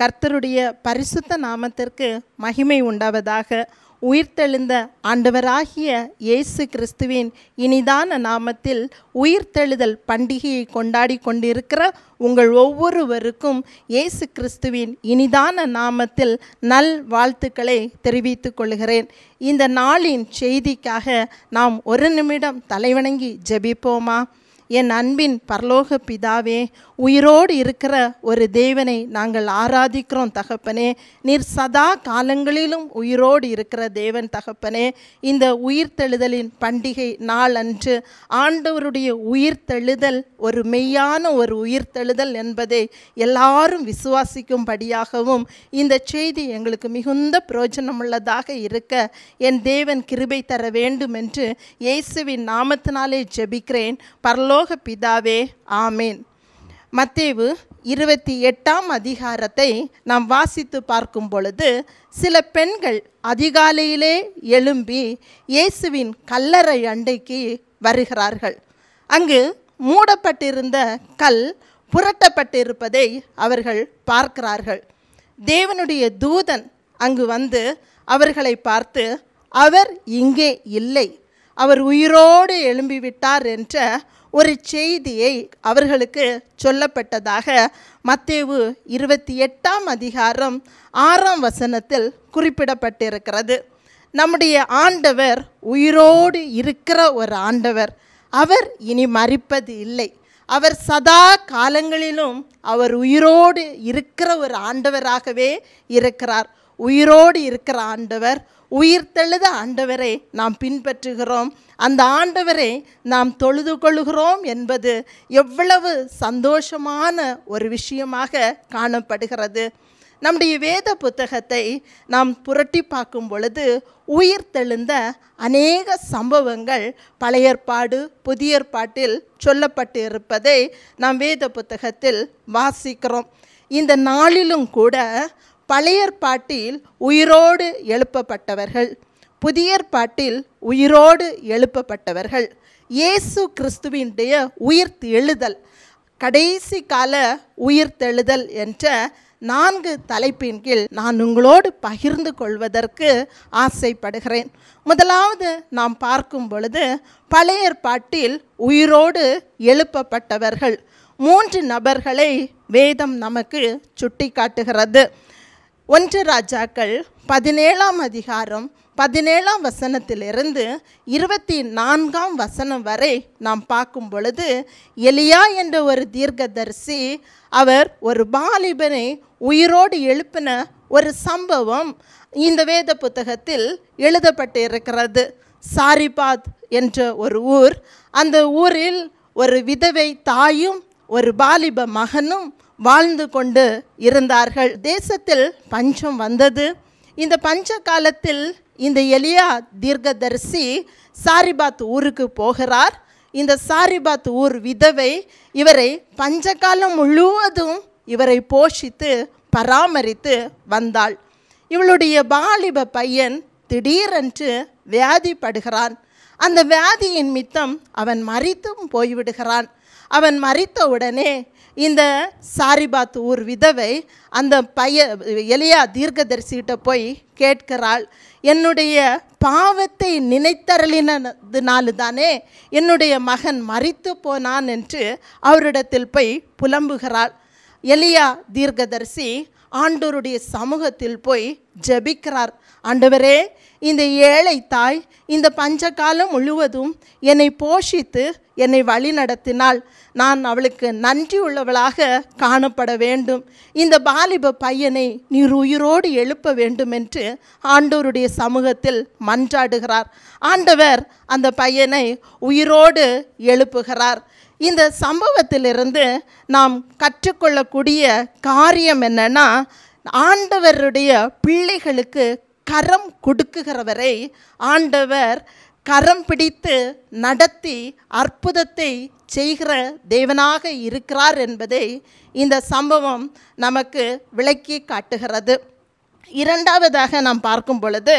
கர்த்தருடைய பரிசுத்த நாமத்திற்கு மகிமை உண்டாவதாக. உயிர்த்தெழுந்த ஆண்டவராகிய இயேசு கிறிஸ்துவின் இனிதான நாமத்தில் உயிர்த்தெழுதல் பண்டிகையை கொண்டாடி கொண்டிருக்கிற உங்கள் ஒவ்வொருவருக்கும் இயேசு கிறிஸ்துவின் இனிதான நாமத்தில் நல் வாழ்த்துக்களை தெரிவித்துக் கொள்கிறேன். இந்த நாளின் செய்திக்காக நாம் ஒரு நிமிடம் தலைவணங்கி ஜெபிப்போமா? என் அன்பின் பரலோக பிதாவே, உயிரோடு இருக்கிற ஒரு தேவனை நாங்கள் ஆராதிக்கிறோம் தகப்பனே. நீர் சதா காலங்களிலும் உயிரோடு இருக்கிற தேவன் தகப்பனே. இந்த உயிர்த்தெழுதலின் பண்டிகை நாள் அன்று ஆண்டவருடைய உயிர்த்தெழுதல் ஒரு மெய்யான ஒரு உயிர்த்தெழுதல் என்பதை எல்லாரும் விசுவாசிக்கும்படியாகவும் இந்த செய்தி எங்களுக்கு மிகுந்த பிரயோஜனமுள்ளதாக இருக்க என் தேவன் கிருபை தர வேண்டும் என்று இயேசுவின் நாமத்தினாலே ஜெபிக்கிறேன் பரலோக பிதாவே, ஆமேன். மத்தேயு 28ஆம் அதிகாரத்தை நாம் வாசித்து பார்க்கும் பொழுது, சில பெண்கள் அதிகாலையிலே எழும்பி இயேசுவின் கல்லறை அண்டைக்கு வருகிறார்கள். அங்கு மூடப்பட்டிருந்த கல் புரட்டப்பட்டிருப்பதை அவர்கள் பார்க்கிறார்கள். தேவனுடைய தூதன் அங்கு வந்து அவர்களை பார்த்து, அவர் இங்கே இல்லை, அவர் உயிரோடு எழும்பிவிட்டார் என்ற ஒரு செய்தியை அவர்களுக்கு சொல்லப்பட்டதாக மத்தேயு 28ஆம் அதிகாரம் 6ஆம் வசனத்தில் குறிப்பிடப்பட்டிருக்கிறது. நம்முடைய ஆண்டவர் உயிரோடு இருக்கிற ஒரு ஆண்டவர். அவர் இனி மரிப்பது இல்லை. அவர் சதா காலங்களிலும் அவர் உயிரோடு இருக்கிற ஒரு ஆண்டவராகவே இருக்கிறார். உயிரோடு இருக்கிற ஆண்டவர், உயிர்த்தெழுத ஆண்டவரை நாம் பின்பற்றுகிறோம். அந்த ஆண்டவரை நாம் தொழுது கொள்கிறோம் என்பது எவ்வளவு சந்தோஷமான ஒரு விஷயமாக காணப்படுகிறது. நம்முடைய வேத புத்தகத்தை நாம் புரட்டி பார்க்கும் பொழுது உயிர்த்தெழுந்த அநேக சம்பவங்கள் பழைய ஏற்பாடு புதிய ஏற்பாட்டில் சொல்லப்பட்டு இருப்பதை நாம் வேத புத்தகத்தில் வாசிக்கிறோம். இந்த நாளிலும் கூட பழைய ஏற்பாட்டில் உயிரோடு எழுப்பப்பட்டவர்கள், புதிய ஏற்பாட்டில் உயிரோடு எழுப்பப்பட்டவர்கள், இயேசு கிறிஸ்துவினுடைய உயிர்த்தெழுதல், கடைசி கால உயிர்த்தெழுதல் என்ற 4 தலைப்பின் கீழ் நான் உங்களோடு பகிர்ந்து கொள்வதற்கு ஆசைப்படுகிறேன். முதலாவது நாம் பார்க்கும் பொழுது பழைய ஏற்பாட்டில் உயிரோடு எழுப்பப்பட்டவர்கள் 3 நபர்களை வேதம் நமக்கு சுட்டி காட்டுகிறது. 1 ராஜாக்கள் 17ஆம் அதிகாரம் 17ஆம் வசனத்திலிருந்து 24ஆம் வசனம் வரை நாம் பார்க்கும் பொழுது, எலியா என்ற ஒரு தீர்க்கதரிசி அவர் ஒரு வாலிபனை உயிரோடு எழுப்பின ஒரு சம்பவம் இந்த வேத புத்தகத்தில் எழுதப்பட்டு இருக்கிறது. சாரிபாத் என்ற ஒரு ஊர், அந்த ஊரில் ஒரு விதவை தாயும் ஒரு வாலிப மகனும் வாழ்ந்து கொண்டு இருந்தார்கள். தேசத்தில் பஞ்சம் வந்தது. இந்த பஞ்ச காலத்தில் இந்த எலியா தீர்க்கதரிசி சாரிபாத் ஊருக்கு போகிறார். இந்த சாரிபாத் ஊர் விதவை இவரை பஞ்சகாலம் முழுவதும் இவரை போஷித்து பராமரித்து வந்தாள். இவளுடைய வாலிப பையன் திடீரென்று வியாதிப்படுகிறான். அந்த வியாதியின் மித்தம் அவன் மரித்தும் போய்விடுகிறான். அவன் மரித்த உடனே இந்த சாரிபாத் ஊர் விதவை அந்த எலியா தீர்க்கதரிசிகிட்ட போய் கேட்கிறாள், என்னுடைய பாவத்தை நினைத்தருளினதுனால தானே என்னுடைய மகன் மரித்து போனான் என்று அவரிடத்தில் போய் புலம்புகிறாள். எலியா தீர்க்கதரிசி ஆண்டவருடைய சமூகத்தில் போய் ஜெபிக்கிறார். ஆண்டவரே, இந்த ஏழை தாய் இந்த பஞ்சகாலம் முழுவதும் என்னை போஷித்து என்னை வழி நடத்தினாள். நான் அவளுக்கு நன்றி உள்ளவளாக காணப்பட வேண்டும். இந்த வாலிப பையனை நீர் உயிரோடு எழுப்ப வேண்டும் என்று ஆண்டவருடைய சமூகத்தில் மன்றாடுகிறார். ஆண்டவர் அந்த பையனை உயிரோடு எழுப்புகிறார். இந்த சம்பவத்திலிருந்து நாம் கற்றுக்கொள்ளக்கூடிய காரியம் என்னன்னா, ஆண்டவருடைய பிள்ளைகளுக்கு கரம் கொடுக்குகிறவரை ஆண்டவர் கரம் பிடித்து நடத்தி அற்புதத்தை செய்கிற தேவனாக இருக்கிறார் என்பதை இந்த சம்பவம் நமக்கு விளக்கி காட்டுகிறது. இரண்டாவதாக நாம் பார்க்கும் பொழுது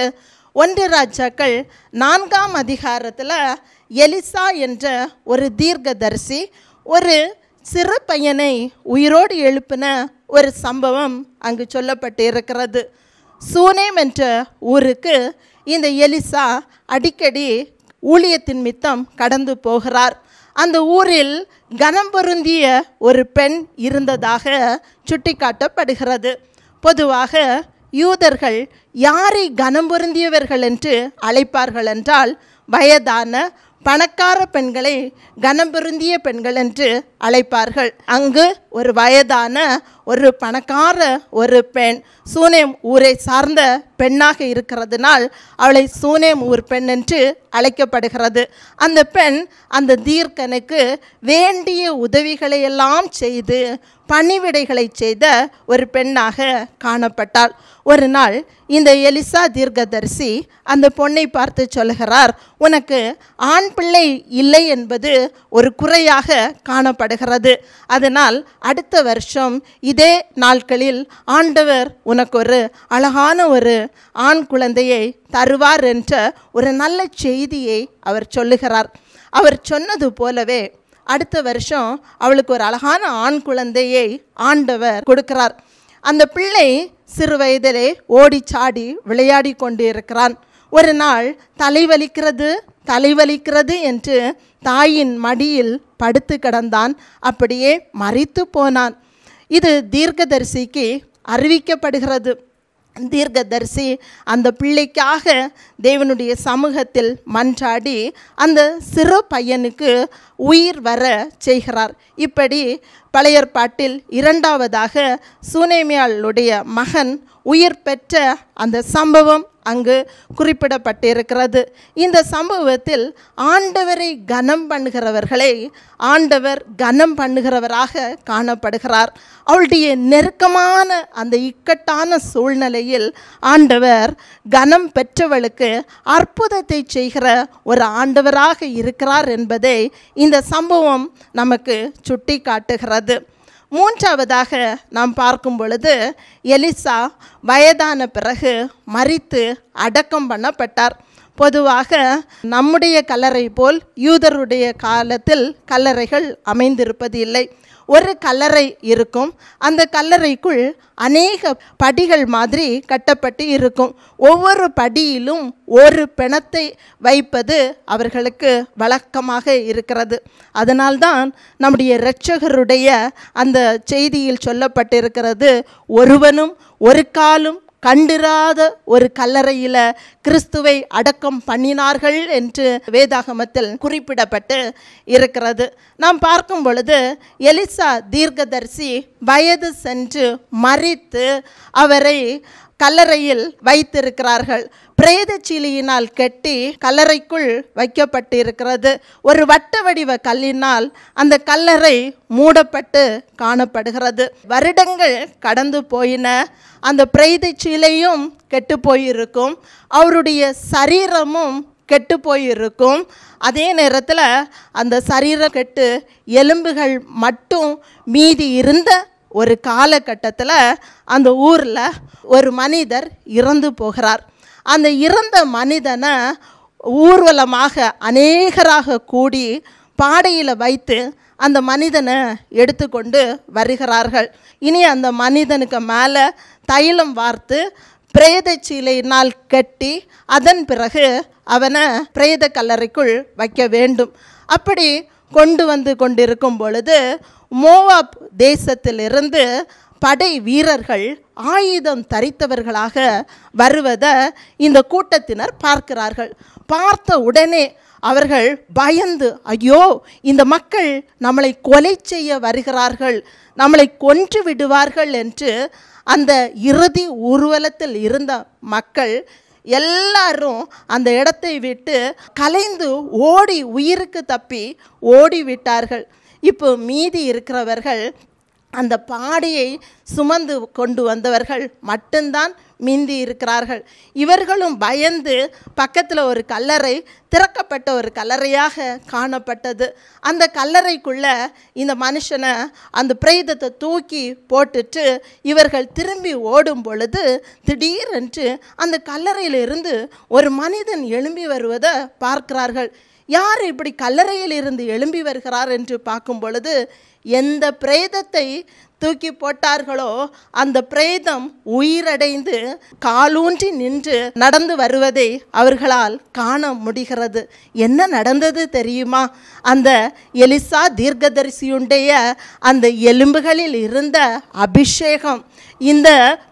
1 ராஜாக்கள் 4ஆம் அதிகாரத்தில் எலிசா என்ற ஒரு தீர்க்கதரிசி ஒரு சிறு பையனை உயிரோடு எழுப்பின ஒரு சம்பவம் அங்கு சொல்லப்பட்டு இருக்கிறது. சூனேம் என்ற ஊருக்கு இந்த எலிசா அடிக்கடி ஊழியத்தின் மித்தம் கடந்து போகிறார். அந்த ஊரில் கனம் பொருந்திய ஒரு பெண் இருந்ததாக சுட்டிக்காட்டப்படுகிறது. பொதுவாக யூதர்கள் யாரை கனம் பொருந்தியவர்கள் என்று அழைப்பார்கள் என்றால், வயதான பணக்கார பெண்களை கனம் பொருந்திய பெண்கள் என்று அழைப்பார்கள். அங்கு ஒரு வயதான ஒரு பணக்கார ஒரு பெண் சூனேம் ஊரை சார்ந்த பெண்ணாக இருக்கிறதுனால் அவளை சூனேம் ஊர் பெண் என்று அழைக்கப்படுகிறது. அந்த பெண் அந்த தீர்க்கனுக்கு வேண்டிய உதவிகளை எல்லாம் செய்து பணிவிடைகளை செய்த ஒரு பெண்ணாக காணப்பட்டாள். ஒரு நாள் இந்த எலிசா தீர்க்கதரிசி அந்த பொண்ணை பார்த்து சொல்கிறார், உனக்கு ஆண் பிள்ளை இல்லை என்பது ஒரு குறையாக காணப்படுகிறது. அதனால் அடுத்த வருஷம் இதே நாட்களில் ஆண்டவர் உனக்கு ஒரு அழகான ஒரு ஆண் குழந்தையை தருவார் என்ற ஒரு நல்ல செய்தியை அவர் சொல்லுகிறார். அவர் சொன்னது போலவே அடுத்த வருஷம் அவளுக்கு ஒரு அழகான ஆண் குழந்தையை ஆண்டவர் கொடுக்கிறார். அந்த பிள்ளை சிறு வயதிலே ஓடி சாடி விளையாடி கொண்டு இருக்கிறான். ஒரு நாள் தலைவலிக்கிறது என்று தாயின் மடியில் படுத்து கிடந்தான். அப்படியே மரித்து போனான். இது தீர்க்கதரிசிக்கு அறிவிக்கப்படுகிறது. தீர்க்கதரிசி அந்த பிள்ளைக்காக தேவனுடைய சமூகத்தில் மன்றாடி அந்த சிறு பையனுக்கு உயிர் வர செய்கிறார். இப்படி பழைய ஏற்பாட்டில் இரண்டாவதாக சூனேமியாளுடைய மகன் உயிர் பெற்ற அந்த சம்பவம் அங்கு குறிப்பிடப்பட்டிருக்கிறது. இந்த சம்பவத்தில் ஆண்டவரை கனம் பண்ணுகிறவர்களை ஆண்டவர் கனம் பண்ணுகிறவராக காணப்படுகிறார். அவளுடைய நெருக்கமான அந்த இக்கட்டான சூழ்நிலையில் ஆண்டவர் கனம் பெற்றவளுக்கு அற்புதத்தை செய்கிற ஒரு ஆண்டவராக இருக்கிறார் என்பதை இந்த சம்பவம் நமக்கு சுட்டி காட்டுகிறது. மூன்றாவதாக நாம் பார்க்கும் பொழுது, எலிசா வயதான பிறகு மரித்து அடக்கம் பண்ணப்பட்டார். பொதுவாக நம்முடைய கல்லறை போல் யூதருடைய காலத்தில் கல்லறைகள் அமைந்திருப்பது இல்லை. ஒரு கல்லறை இருக்கும். அந்த கல்லறைக்குள் அநேக படிகள் மாதிரி கட்டப்பட்டு இருக்கும். ஒவ்வொரு படியிலும் ஒரு பிணத்தை வைப்பது அவர்களுக்கு வழக்கமாக இருக்கிறது. அதனால்தான் நம்முடைய இரட்சகருடைய அந்த செய்தியில் சொல்லப்பட்டிருக்கிறது, ஒருவனும் ஒரு காலும் கண்டிராத ஒரு கல்லறையில் கிறிஸ்துவை அடக்கம் பண்ணினார்கள் என்று வேதாகமத்தில் குறிப்பிடப்பட்டு இருக்கிறது. நாம் பார்க்கும் பொழுது எலிசா தீர்க்கதரிசி வயது சென்று மரித்து அவரை கல்லறையில் வைத்திருக்கிறார்கள். பிரேத சீலியினால் கட்டி கல்லறைக்குள் வைக்கப்பட்டிருக்கிறது. ஒரு வட்ட வடிவ கல்லினால் அந்த கல்லறை மூடப்பட்டு காணப்படுகிறது. வருடங்கள் கடந்து போயின. அந்த பிரேத சீலையும் கெட்டு போயிருக்கும், அவருடைய சரீரமும் கெட்டு போயிருக்கும். அதே நேரத்தில் அந்த சரீரம் கெட்டு எலும்புகள் மட்டும் மீதி இருந்த ஒரு காலகட்டத்தில் அந்த ஊரில் ஒரு மனிதர் இறந்து போகிறார். அந்த இறந்த மனிதனை ஊர்வலமாக அநேகராக கூடி பாடையில் வைத்து அந்த மனிதனை எடுத்துக்கொண்டு வருகிறார்கள். இனி அந்த மனிதனுக்கு மேலே தைலம் வார்த்து பிரேத சீலையினால் கட்டி அதன் பிறகு அவனை பிரேத கல்லறைக்குள் வைக்க வேண்டும். அப்படி கொண்டு வந்து கொண்டிருக்கும் பொழுது மோவாப் தேசத்திலிருந்து படை வீரர்கள் ஆயுதம் தரித்தவர்களாக வருவதை இந்த கூட்டத்தினர் பார்க்கிறார்கள். பார்த்த உடனே அவர்கள் பயந்து, ஐயோ, இந்த மக்கள் நம்மளை கொலை செய்ய வருகிறார்கள், நம்மளை கொன்று விடுவார்கள் என்று அந்த இறுதி ஊர்வலத்தில் இருந்த மக்கள் எல்லாரும் அந்த இடத்தை விட்டு கலைந்து ஓடி உயிருக்கு தப்பி ஓடிவிட்டார்கள். இப்போ மீதி இருக்கிறவர்கள் அந்த பாடையை சுமந்து கொண்டு வந்தவர்கள் மட்டும்தான் மீந்தி இருக்கிறார்கள். இவர்களும் பயந்து பக்கத்தில் ஒரு கல்லறை, திறக்கப்பட்ட ஒரு கல்லறையாக காணப்பட்டது. அந்த கல்லறைக்குள்ளே இந்த மனுஷனை அந்த பிரேதத்தை தூக்கி போட்டுட்டு இவர்கள் திரும்பி ஓடும் பொழுது திடீரென்று அந்த கல்லறையிலிருந்து ஒரு மனிதன் எழும்பி வருவதை பார்க்கிறார்கள். யார் இப்படி கல்லறையில் இருந்து எழும்பி வருகிறார் என்று பார்க்கும் பொழுது எந்த பிரேதத்தை தூக்கி போட்டார்களோ அந்த பிரேதம் உயிரடைந்து காலூன்றி நின்று நடந்து வருவதை அவர்களால் காண முடிகிறது. என்ன நடந்தது தெரியுமா? அந்த எலிசா தீர்க்கதரிசியுடைய அந்த எலும்புகளில் இருந்த அபிஷேகம் இந்த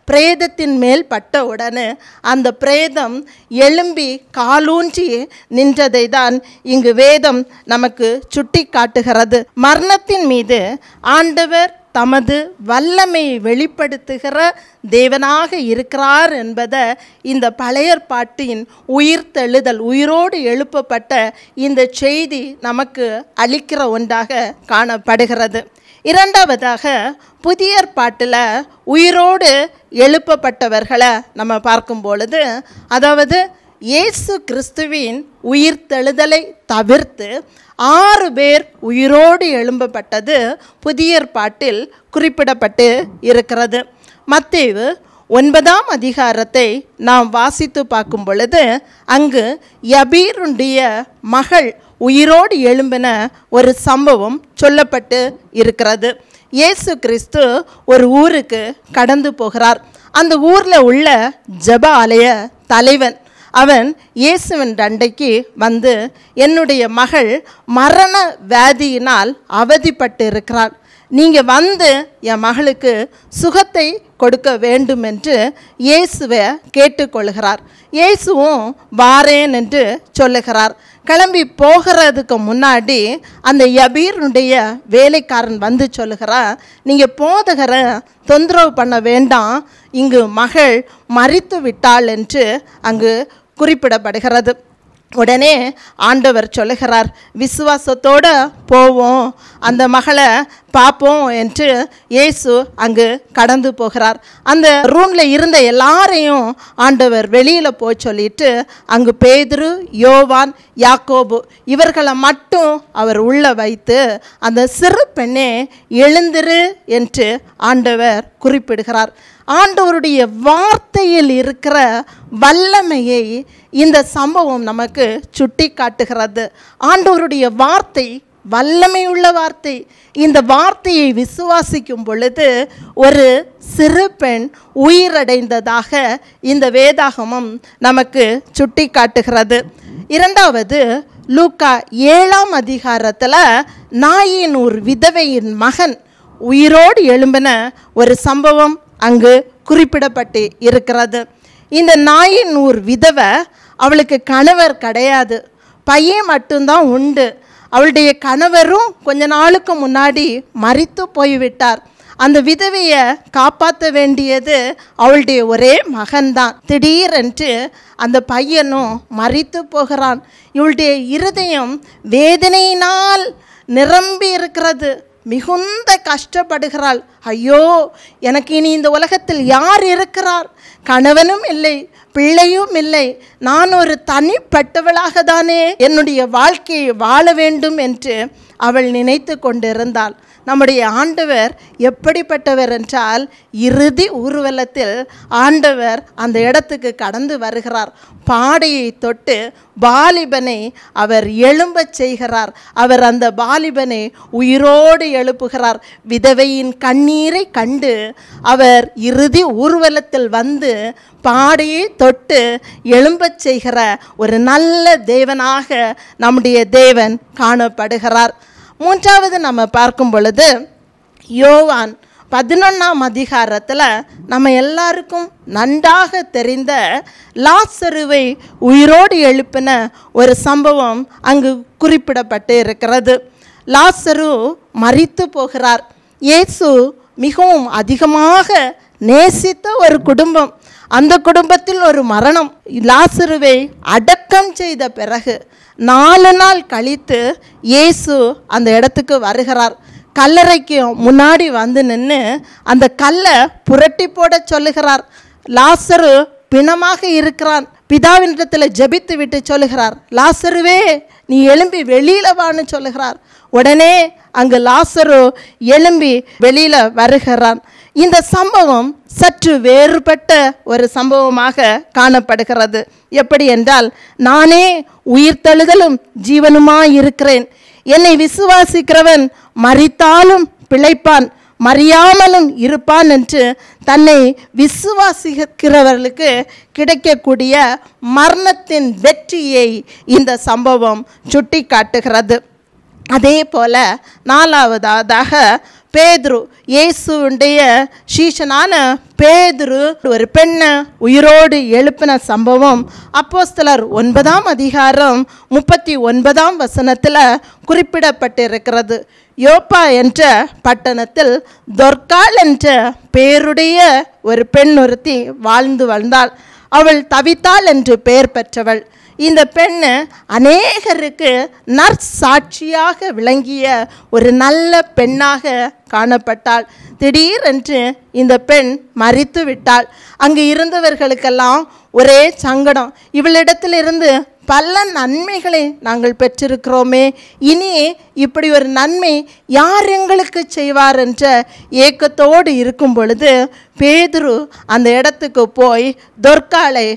பிரேதத்தின் மேல் பட்ட உடனே அந்த பிரேதம் எழும்பி காலூன்றி நின்றதை தான் இங்கு வேதம் நமக்கு சுட்டி காட்டுகிறது. மரணத்தின் மீது ஆண்டவர் தமது வல்லமையை வெளிப்படுத்துகிற தேவனாக இருக்கிறார் என்பதை இந்த பழைய ஏற்பாட்டின் உயிர்த்தெழுதல், உயிரோடு எழுப்பப்பட்ட இந்த செய்தி நமக்கு அளிக்கிற ஒன்றாக காணப்படுகிறது. இரண்டாவதாக புதிய ஏற்பாட்டில் உயிரோடு எழுப்பப்பட்டவர்களை நம்ம பார்க்கும் பொழுது, அதாவது இயேசு கிறிஸ்துவின் உயிர்த்தெழுதலை தவிர்த்து 6 பேர் உயிரோடு எழும்பப்பட்டது புதிய ஏற்பாட்டில் குறிப்பிடப்பட்டு இருக்கிறது. மத்தேயு 9ஆம் அதிகாரத்தை நாம் வாசித்து பார்க்கும் பொழுது அங்கு யபீருடைய மகள் உயிரோடு எழும்பின ஒரு சம்பவம் சொல்லப்பட்டு இருக்கிறது. இயேசு கிறிஸ்து ஒரு ஊருக்கு கடந்து போகிறார். அந்த ஊரில் உள்ள ஜெப ஆலய தலைவன் அவன் இயேசுவின் அண்டைக்கு வந்து, என்னுடைய மகள் மரண வியாதியினால் அவதிப்பட்டு இருக்கிறாள், நீங்கள் வந்து என் மகளுக்கு சுகத்தை கொடுக்க வேண்டும் என்று இயேசுவை கேட்டுக்கொள்கிறார். இயேசுவும் வாரேன் என்று சொல்லுகிறார். கிளம்பி போகிறதுக்கு முன்னாடி அந்த யபீருடைய வேலைக்காரன் வந்து சொல்லுகிறார், நீங்கள் போதகரை தொந்தரவு பண்ண வேண்டாம், இங்கு மகள் மரித்து விட்டாள் என்று அங்கு குறிப்பிடப்படுகிறது. உடனே ஆண்டவர் சொல்லுகிறார், விசுவாசத்தோடு போவோம், அந்த மகளை பார்ப்போம் என்று இயேசு அங்கு கடந்து போகிறார். அந்த ரூமில் இருந்த எல்லாரையும் ஆண்டவர் வெளியில் போய் சொல்லிட்டு அங்கு பேதுரு, யோவான், யாக்கோபு இவர்களை மட்டும் அவர் உள்ள வைத்து அந்த சிறு பெண்ணே எழுந்திரு என்று ஆண்டவர் குறிப்பிடுகிறார். ஆண்டவருடைய வார்த்தையில் இருக்கிற வல்லமையை இந்த சம்பவம் நமக்கு சுட்டி காட்டுகிறது. ஆண்டவருடைய வார்த்தை வல்லமையுள்ள வார்த்தை. இந்த வார்த்தையை விசுவாசிக்கும் பொழுது ஒரு சிறு பெண் உயிரடைந்ததாக இந்த வேதாகமம் நமக்கு சுட்டி காட்டுகிறது. இரண்டாவது, லூக்கா 7ஆம் அதிகாரத்தில் நாயினூர் விதவையின் மகன் உயிரோடு எழும்பின ஒரு சம்பவம் அங்கு குறிப்பிடப்பட்டு இருக்கிறது. இந்த நாயினூர் விதவை, அவளுக்கு கணவர் கிடையாது, பையன் மட்டும்தான் உண்டு. அவளுடைய கணவரும் கொஞ்ச நாளுக்கு முன்னாடி மரித்து போய்விட்டார். அந்த விதவையை காப்பாற்ற வேண்டியது அவளுடைய ஒரே மகன்தான். திடீரென்று அந்த பையனும் மரித்து போகிறான். இவளுடைய இருதயம் வேதனையினால் நிரம்பி இருக்கிறது. மிகுந்த கஷ்டப்படுகிறாள். ஐயோ, எனக்கு இனி இந்த உலகத்தில் யார் இருக்கிறார்? கணவனும் இல்லை, பிள்ளையும் இல்லை. நான் ஒரு தனிப்பட்டவளாக தானே என்னுடைய வாழ்க்கையை வாழ வேண்டும் என்று அவள் நினைத்து கொண்டிருந்தாள். நம்முடைய ஆண்டவர் எப்படிப்பட்டவர் என்றால், இறுதி ஊர்வலத்தில் ஆண்டவர் அந்த இடத்துக்கு கடந்து வருகிறார். பாடையை தொட்டு வாலிபனை அவர் எழும்பச் செய்கிறார். அவர் அந்த வாலிபனை உயிரோடு எழுப்புகிறார். விதவையின் கண்ணீரை கண்டு அவர் இறுதி ஊர்வலத்தில் வந்து பாடையை தொட்டு எழும்பச் செய்கிற ஒரு நல்ல தேவனாக நம்முடைய தேவன் காணப்படுகிறார். மூன்றாவது நம்ம பார்க்கும் பொழுது, யோவான் 11ஆம் அதிகாரத்தில் நம்ம எல்லாருக்கும் நன்றாக தெரிந்த லாசருவை உயிரோடு எழுப்பின ஒரு சம்பவம் அங்கு குறிப்பிடப்பட்டு இருக்கிறது. லாசரு மரித்து போகிறார். இயேசு மிகவும் அதிகமாக நேசித்த ஒரு குடும்பம், அந்த குடும்பத்தில் ஒரு மரணம். லாசருவை அடக்கம் செய்த பிறகு 4 நாள் கழித்து இயேசு அந்த இடத்துக்கு வருகிறார். கல்லறைக்கு முன்னாடி வந்து நின்று அந்த கல்லை புரட்டி போட சொல்லுகிறார். லாசரு பிணமாக இருக்கிறான். பிதாவினிடத்தில் ஜெபித்து விட்டு சொல்லுகிறார், லாசருவே நீ எழும்பி வெளியில் வான்னு சொல்லுகிறார். உடனே அங்கு லாசரு எழும்பி வெளியில் வருகிறான். இந்த சம்பவம் சற்று வேறுபட்ட ஒரு சம்பவமாக காணப்படுகிறது. எப்படி என்றால், நானே உயிர்த்தெழுதலும் ஜீவனுமாய் இருக்கிறேன், என்னை விசுவாசிக்கிறவன் மரித்தாலும் பிழைப்பான், மறியாமலும் இருப்பான் என்று தன்னை விசுவாசிக்கிறவர்களுக்கு கிடைக்கக்கூடிய மரணத்தின் வெற்றியை இந்த சம்பவம் சுட்டி காட்டுகிறது. அதே போல நாலாவதாக பேதுரு, இயேசுடைய சீஷனான பேதுரு ஒரு பெண்ணை உயிரோடு எழுப்பின சம்பவம் அப்போஸ்தலர் 9ஆம் அதிகாரம் 39ஆம் வசனத்தில் குறிப்பிடப்பட்டிருக்கிறது. யோப்பா என்ற பட்டணத்தில் தொர்க்காள் என்ற பேருடைய ஒரு பெண் ஒருத்தி வாழ்ந்து வந்தாள். அவள் தவித்தாள் என்று பெயர் பெற்றவள். இந்த பெண் அநேகருக்கு நற்சாட்சியாக விளங்கிய ஒரு நல்ல பெண்ணாக காணப்பட்டாள். திடீரென்று இந்த பெண் மரித்து விட்டாள். அங்கு இருந்தவர்களுக்கெல்லாம் ஒரே சங்கடம். இவளிடத்திலிருந்து பல நன்மைகளை நாங்கள் பெற்றிருக்கிறோமே, இனி இப்படி ஒரு நன்மை யார் எங்களுக்கு செய்வார் என்ற ஏக்கத்தோடு இருக்கும் பொழுது பேதுரு அந்த இடத்துக்கு போய் தொர்க்காளை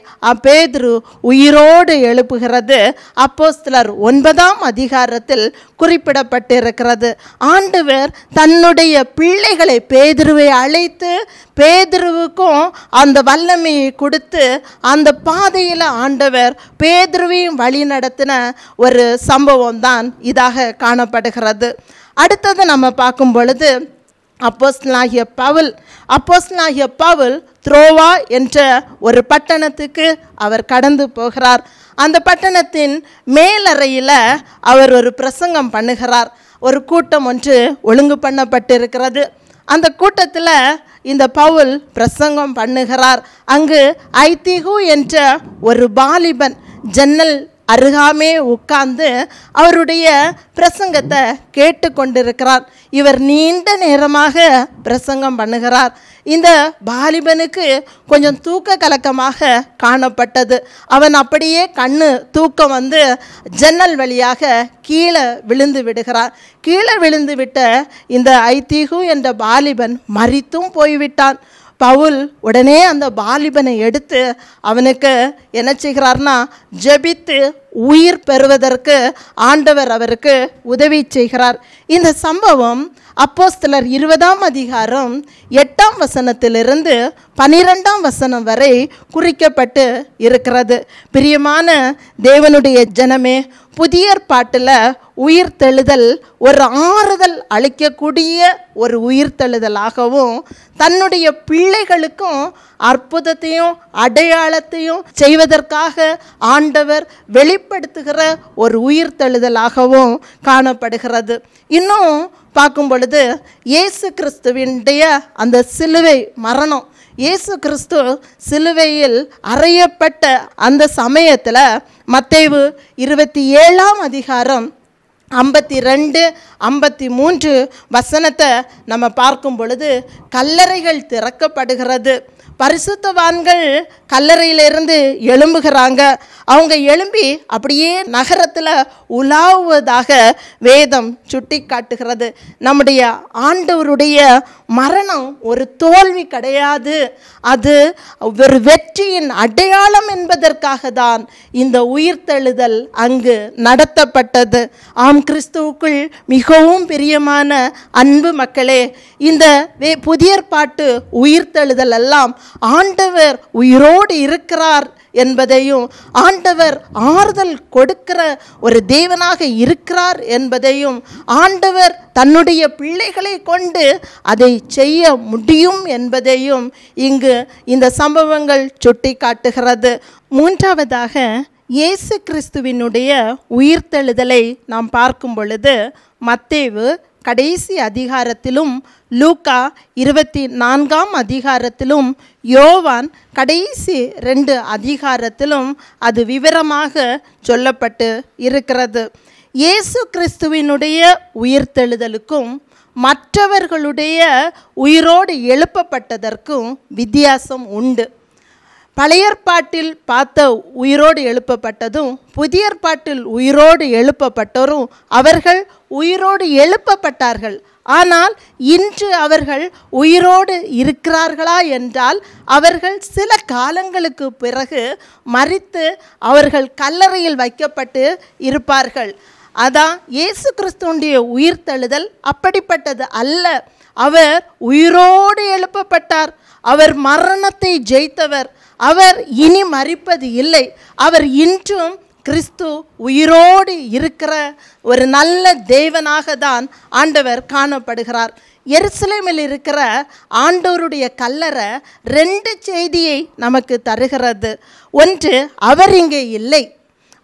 பேதுரு உயிரோடு எழுப்புகிறது அப்போஸ்தலர் 9ஆம் அதிகாரத்தில் குறிப்பிடப்பட்டிருக்கிறது. ஆண்டவர் தன்னுடைய பிள்ளைகளை பேதுருவை அழைத்து பேதுருவுக்கும் அந்த வல்லமையை கொடுத்து அந்த பாதையில் ஆண்டவர் பேதுருவையும் வழி நடத்தின ஒரு சம்பவம் தான் இதாக காணப்படுகிறது. அடுத்தது நம்ம பார்க்கும் பொழுது அப்போஸ்தலனாகிய பவுல் த்ரோவா என்ற ஒரு பட்டணத்துக்கு அவர் கடந்து போகிறார். அந்த பட்டணத்தின் மேலறையில் அவர் ஒரு பிரசங்கம் பண்ணுகிறார். ஒரு கூட்டம் ஒன்று ஒழுங்கு பண்ணப்பட்டிருக்கிறது. அந்த கூட்டத்தில் இந்த பவுல் பிரசங்கம் பண்ணுகிறார். அங்கு ஐத்திகு என்ற ஒரு வாலிபன் ஜன்னல் அருகாமே உட்கார்ந்து அவருடைய பிரசங்கத்தை கேட்டு கொண்டிருக்கிறார். இவர் நீண்ட நேரமாக பிரசங்கம் பண்ணுகிறார். இந்த வாலிபனுக்கு கொஞ்சம் தூக்க கலக்கமாக காணப்பட்டது. அவன் அப்படியே கண்ணு தூக்கம் வந்து ஜன்னல் வழியாக கீழே விழுந்து விடுகிறார். கீழே விழுந்து விட்ட இந்த ஐத்திகு என்ற வாலிபன் மரித்தும் போய்விட்டான். பவுல் உடனே அந்த வாலிபனை எடுத்து அவனுக்கு என்ன செய்கிறார்னா ஜெபித்து உயிர் பெறுவதற்கு ஆண்டவர் அவருக்கு உதவி செய்கிறார். இந்த சம்பவம் அப்போஸ்தலர் 20ஆம் அதிகாரம் 8ஆம் வசனத்திலிருந்து 12ஆம் வசனம் வரை குறிக்கப்பட்டு இருக்கிறது. பிரியமான தேவனுடைய ஜனமே, புதிய ஏற்பாட்டில் உயிர்த்தெழுதல் ஒரு ஆறுதல் அளிக்கக்கூடிய ஒரு உயிர்த்தெழுதலாகவும் தன்னுடைய பிள்ளைகளுக்கும் அற்புதத்தையும் அடையாளத்தையும் செய்வதற்காக ஆண்டவர் வெளிப்படுத்துகிற ஒரு உயிர்த்தெழுதலாகவும் காணப்படுகிறது. இன்னும் பார்க்கும் பொழுது இயேசு கிறிஸ்துவினுடைய அந்த சிலுவை மரணம், இயேசு கிறிஸ்து சிலுவையில் அறையப்பட்ட அந்த சமயத்தில் மத்தேயு 27ஆம் அதிகாரம் 52, 53 வசனத்தை நம்ம பார்க்கும் பொழுது கல்லறைகள் திறக்கப்படுகிறது. பரிசுத்தவான்கள் கல்லறையிலிருந்து எழும்புகிறாங்க. அவங்க எழும்பி அப்படியே நகரத்தில் உலாவுவதாக வேதம் சுட்டி காட்டுகிறது. நம்முடைய ஆண்டவருடைய மரணம் ஒரு தோல்வி கிடையாது, அது ஒரு வெற்றியின் அடையாளம் என்பதற்காக தான் இந்த உயிர்த்தெழுதல் அங்கு நடத்தப்பட்டது. ஆம், கிறிஸ்துவுக்குள் மிகவும் பிரியமான அன்பு மக்களே, இந்த புதிய ஏற்பாட்டு உயிர்த்தெழுதல் எல்லாம் ஆண்டவர் உயிரோடு இருக்கிறார் என்பதையும் ஆண்டவர் ஆறுதல் கொடுக்கிற ஒரு தேவனாக இருக்கிறார் என்பதையும் ஆண்டவர் தன்னுடைய பிள்ளைகளை கொண்டு அதை செய்ய முடியும் என்பதையும் இங்கு இந்த சம்பவங்கள் சுட்டி காட்டுகிறது. மூன்றாவதாக இயேசு கிறிஸ்துவினுடைய உயிர்த்தெழுதலை நாம் பார்க்கும் பொழுது மத்தேயு கடைசி அதிகாரத்திலும் லூக்கா 24ஆம் அதிகாரத்திலும் யோவான் கடைசி 2 அதிகாரத்திலும் அது விவரமாக சொல்லப்பட்டு இருக்கிறது. இயேசு கிறிஸ்துவினுடைய உயிர்த்தெழுதலுக்கும் மற்றவர்களுடைய உயிரோடு எழுப்பப்பட்டதற்கும் வித்தியாசம் உண்டு. பழைய ஏற்பாட்டில் பார்த்த உயிரோடு எழுப்பப்பட்டதும் புதிய ஏற்பாட்டில் உயிரோடு எழுப்பப்பட்டோரும் அவர்கள் உயிரோடு எழுப்பப்பட்டார்கள். ஆனால் இன்று அவர்கள் உயிரோடு இருக்கிறார்களா என்றால் அவர்கள் சில காலங்களுக்கு பிறகு மரித்து அவர்கள் கல்லறையில் வைக்கப்பட்டு இருப்பார்கள். அதான் இயேசு கிறிஸ்துவுடைய உயிர்த்தெழுதல் அப்படிப்பட்டது அல்ல. அவர் உயிரோடு எழுப்பப்பட்டார். அவர் மரணத்தை ஜெயித்தவர். அவர் இனி மரிப்பது இல்லை. அவர் இன்றும் கிறிஸ்து உயிரோடு இருக்கிற ஒரு நல்ல தேவனாக தான் ஆண்டவர் காணப்படுகிறார். எருசலேமில் இருக்கிற ஆண்டவருடைய கல்லறை 2 செய்தியை நமக்கு தருகிறது. ஒன்று, அவர் இங்கே இல்லை,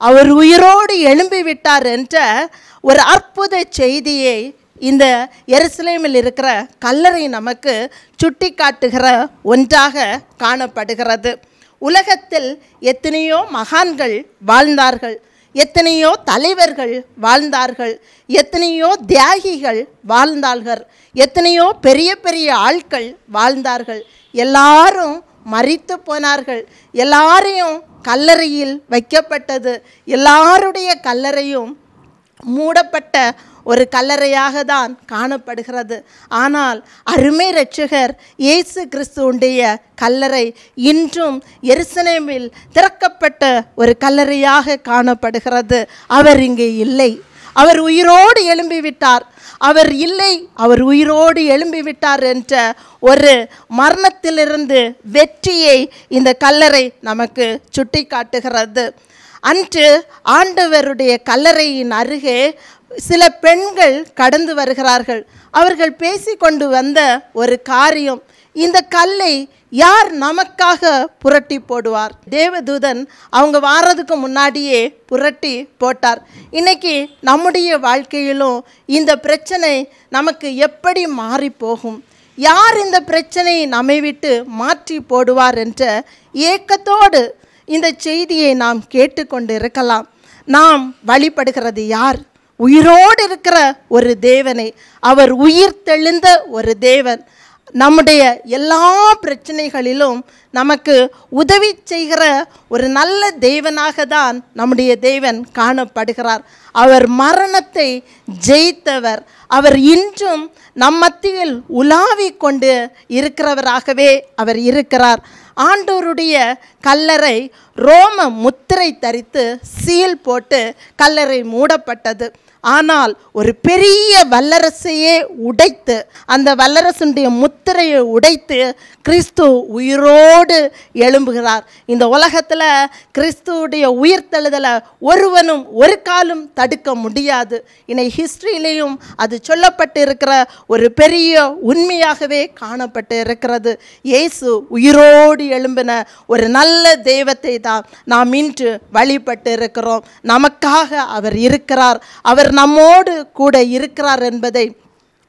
அவர் உயிரோடு எழும்பிவிட்டார் என்ற ஒரு அற்புத செய்தியை இந்த எருசலேமில் இருக்கிற கல்லறை நமக்கு சுட்டி காட்டுகிற ஒன்றாக காணப்படுகிறது. உலகத்தில் எத்தனையோ மகான்கள் வாழ்ந்தார்கள், எத்தனையோ தலைவர்கள் வாழ்ந்தார்கள், எத்தனையோ தியாகிகள் வாழ்ந்தார்கள், எத்தனையோ பெரிய பெரிய ஆட்கள் வாழ்ந்தார்கள். எல்லாரும் மரித்து போனார்கள். எல்லாரையும் கல்லறையில் வைக்கப்பட்டது. எல்லாருடைய கல்லறையும் மூடப்பட்ட ஒரு கல்லறையாக தான் காணப்படுகிறது. ஆனால் அருமை இரட்சகர் இயேசு கிறிஸ்துவுடைய கல்லறை இன்றும் எருசலேமில் திறக்கப்பட்ட ஒரு கல்லறையாக காணப்படுகிறது. அவர் இங்கே இல்லை, அவர் உயிரோடு எழும்பிவிட்டார். அவர் இல்லை, அவர் உயிரோடு எழும்பிவிட்டார் என்ற ஒரு மரணத்திலிருந்து வெற்றியை இந்த கல்லறை நமக்கு சுட்டி காட்டுகிறது. அன்று ஆண்டவருடைய கல்லறையின் அருகே சில பெண்கள் கடந்து வருகிறார்கள். அவர்கள் பேசிக்கொண்டு வந்த ஒரு காரியம், இந்த கல்லை யார் நமக்காக புரட்டி போடுவார்? தேவதூதன் அவங்க வாரதுக்கு முன்னாடியே புரட்டி போட்டார். இன்னைக்கு நம்முடைய வாழ்க்கையிலும் இந்த பிரச்சனை நமக்கு எப்படி மாறி போகும்? யார் இந்த பிரச்சனையை நம்மை விட்டு மாற்றி போடுவார் என்ற ஏக்கத்தோடு இந்த செய்தியை நாம் கேட்டுக்கொண்டு இருக்கலாம். நாம் வழிபடுகிறது யார்? உயிரோடு இருக்கிற ஒரு தேவனை. அவர் உயிர் தெழுந்த ஒரு தேவன். நம்முடைய எல்லா பிரச்சனைகளிலும் நமக்கு உதவி செய்கிற ஒரு நல்ல தேவனாக தான் நம்முடைய தேவன் காணப்படுகிறார். அவர் மரணத்தை ஜெயித்தவர். அவர் இன்றும் நம் மத்தியில் உலாவிக் கொண்டு இருக்கிறவராகவே அவர் இருக்கிறார். ஆண்டவருடைய கல்லறை ரோம முத்திரை தரித்து சீல் போட்டு கல்லறை மூடப்பட்டது. ஆனால் ஒரு பெரிய வல்லரசையே உடைத்து, அந்த வல்லரசுடைய முத்திரையை உடைத்து கிறிஸ்து உயிரோடு எழும்புகிறார். இந்த உலகத்தில் கிறிஸ்துவுடைய உயிர்த்தெழுதலை ஒருவனும் ஒரு காலும் தடுக்க முடியாது. இன்னைக்கு ஹிஸ்ட்ரியிலையும் அது சொல்லப்பட்டு இருக்கிற ஒரு பெரிய உண்மையாகவே காணப்பட்டு இருக்கிறது. இயேசு உயிரோடு எழும்பின ஒரு நல்ல தெய்வத்தை தான் நாம் இன்று வழிபட்டு இருக்கிறோம். நமக்காக அவர் இருக்கிறார். அவர் நம்மோடு கூட இருக்கிறார் என்பதை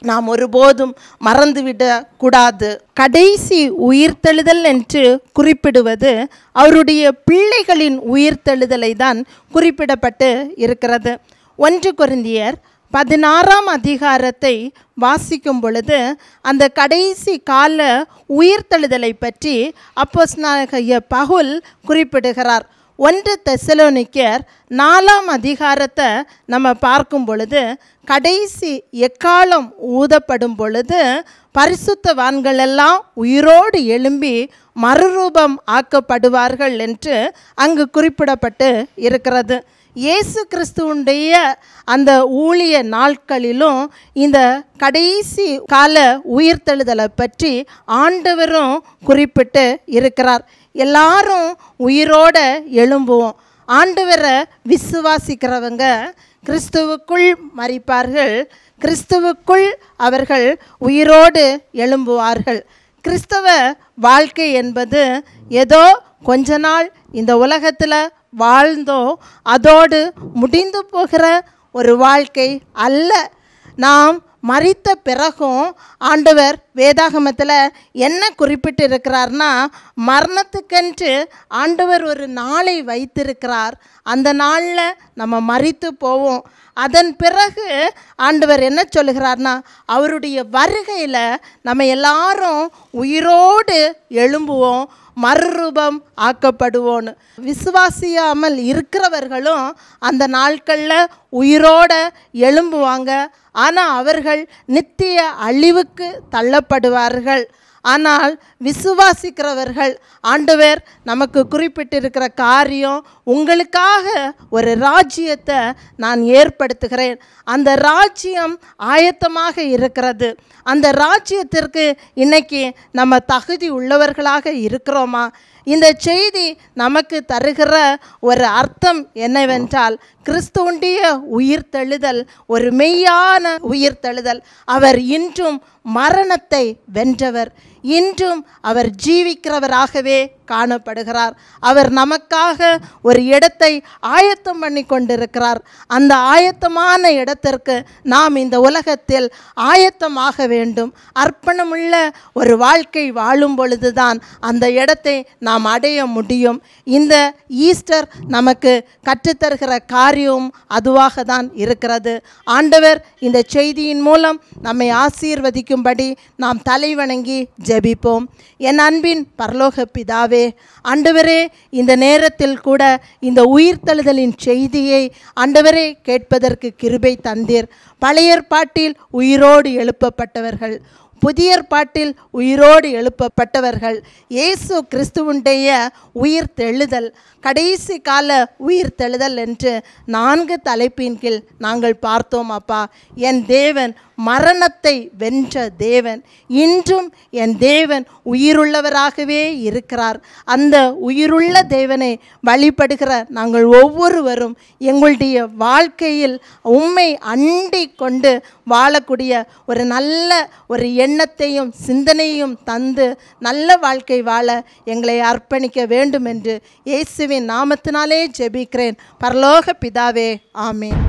நாம் ஒருபோதும் மறந்துவிடக் கூடாது. கடைசி உயிர்த்தெழுதல் என்று குறிப்பிடுவது அவருடைய பிள்ளைகளின் உயிர்த்தெழுதலை தான் குறிப்பிடப்பட்டு இருக்கிறது. 1 கொரிந்தியர் 16ஆம் அதிகாரத்தை வாசிக்கும் பொழுது அந்த கடைசி கால உயிர்த்தெழுதலை பற்றி அப்போஸ்தலனாகிய பவுல் குறிப்பிடுகிறார். 1 தெசலோனிக்கர் 4ஆம் அதிகாரத்தை நம்ம பார்க்கும் பொழுது கடைசி எக்காலம் ஊதப்படும் பொழுது பரிசுத்தவான்கள் எல்லாம் உயிரோடு எழும்பி மறுரூபம் ஆக்கப்படுவார்கள் என்று அங்கு குறிப்பிடப்பட்டு இருக்கிறது. இயேசு கிறிஸ்துவுடைய அந்த ஊழிய நாட்களிலும் இந்த கடைசி கால உயிர்த்தெழுதலை பற்றி ஆண்டவரும் குறிப்பிட்டு இருக்கிறார். எல்லாரும் உயிரோட எழும்புவோம். ஆண்டவரை விசுவாசிக்கிறவங்க கிறிஸ்துவுக்குள் மரிப்பார்கள், கிறிஸ்துவுக்குள் அவர்கள் உயிரோடு எழும்புவார்கள். கிறிஸ்தவ வாழ்க்கை என்பது ஏதோ கொஞ்ச நாள் இந்த உலகத்தில் வாழ்ந்தோ அதோடு முடிந்து போகிற ஒரு வாழ்க்கை அல்ல. நாம் மரித்த பிறகும் ஆண்டவர் வேதாகமத்தில் என்ன குறிப்பிட்டு இருக்கிறார்னா, மரணத்துக்கென்று ஆண்டவர் ஒரு நாளை வைத்திருக்கிறார். அந்த நாளில் நம்ம மரித்து போவோம். அதன் பிறகு ஆண்டவர் என்ன சொல்லுகிறார்னா, அவருடைய வருகையில் நம்ம எல்லாரும் உயிரோடு எழும்புவோம், மறுரூபம் ஆக்கப்படுவோன்னு. விசுவாசியாமல் இருக்கிறவர்களும் அந்த நாட்களில் உயிரோட எழும்புவாங்க. ஆனால் அவர்கள் நித்திய அழிவுக்கு தள்ளப்படுவார்கள். ஆனால் விசுவாசிக்கிறவர்கள், ஆண்டவர் நமக்கு குறிப்பிட்டிருக்கிற காரியம், உங்களுக்காக ஒரு ராஜ்யத்தை நான் ஏற்படுத்துகிறேன், அந்த ராஜ்யம் ஆயத்தமாக இருக்கிறது, அந்த ராஜ்யத்திற்கு இன்னைக்கு நம்ம தகுதி உள்ளவர்களாக இருக்கிறோமா? இந்த செய்தி நமக்கு தருகிற ஒரு அர்த்தம் என்னவென்றால், கிறிஸ்துவுடைய உயிர்த்தெழுதல் ஒரு மெய்யான உயிர்த்தெழுதல். அவர் இன்றும் மரணத்தை வென்றவர், இன்றும் அவர் ஜீவிக்கிறவராகவே காணப்படுகிறார். அவர் நமக்காக ஒரு இடத்தை ஆயத்தம் பண்ணி கொண்டிருக்கிறார். அந்த ஆயத்தமான இடத்திற்கு நாம் இந்த உலகத்தில் ஆயத்தமாக வேண்டும். அர்ப்பணமுள்ள ஒரு வாழ்க்கை வாழும் பொழுதுதான் அந்த இடத்தை நாம் அடைய முடியும். இந்த ஈஸ்டர் நமக்கு கற்றுத்தருகிற காரியம் அதுவாக தான் இருக்கிறது. ஆண்டவர் இந்த செய்தியின் மூலம் நம்மை ஆசீர்வதிக்கும்படி நாம் தலைவணங்கி ஜெபிப்போம். என் அன்பின் பரலோக பிதாவே, ஆண்டவரே, இந்த நேரத்தில் கூட இந்த உயிர்த்தெழுதலின் செய்தியை ஆண்டவரே கேட்பதற்கு கிருபை தந்தீர். பழைய ஏற்பாட்டில் உயிரோடு எழுப்பப்பட்டவர்கள், புதிய ஏற்பாட்டில் உயிரோடு எழுப்பப்பட்டவர்கள், இயேசு கிறிஸ்துவுடைய உயிர்த்தெழுதல், கடைசி கால உயிர்த்தெழுதல் என்று 4 தலைப்பின் கீழ் நாங்கள் பார்த்தோம். அப்பா, என் தேவன் மரணத்தை வென்ற தேவன், இன்றும் என் தேவன் உயிருள்ளவராகவே இருக்கிறார். அந்த உயிருள்ள தேவனை வழிபடுகிற நாங்கள் ஒவ்வொருவரும் எங்களுடைய வாழ்க்கையில் உம்மை அண்டி கொண்டு வாழக்கூடிய ஒரு நல்ல ஒரு எண்ணத்தையும் சிந்தனையும் தந்து நல்ல வாழ்க்கை வாழ எங்களை அர்ப்பணிக்க வேண்டும் என்று இயேசுவின் நாமத்தினாலே ஜெபிக்கிறேன். பரலோக பிதாவே, ஆமென்.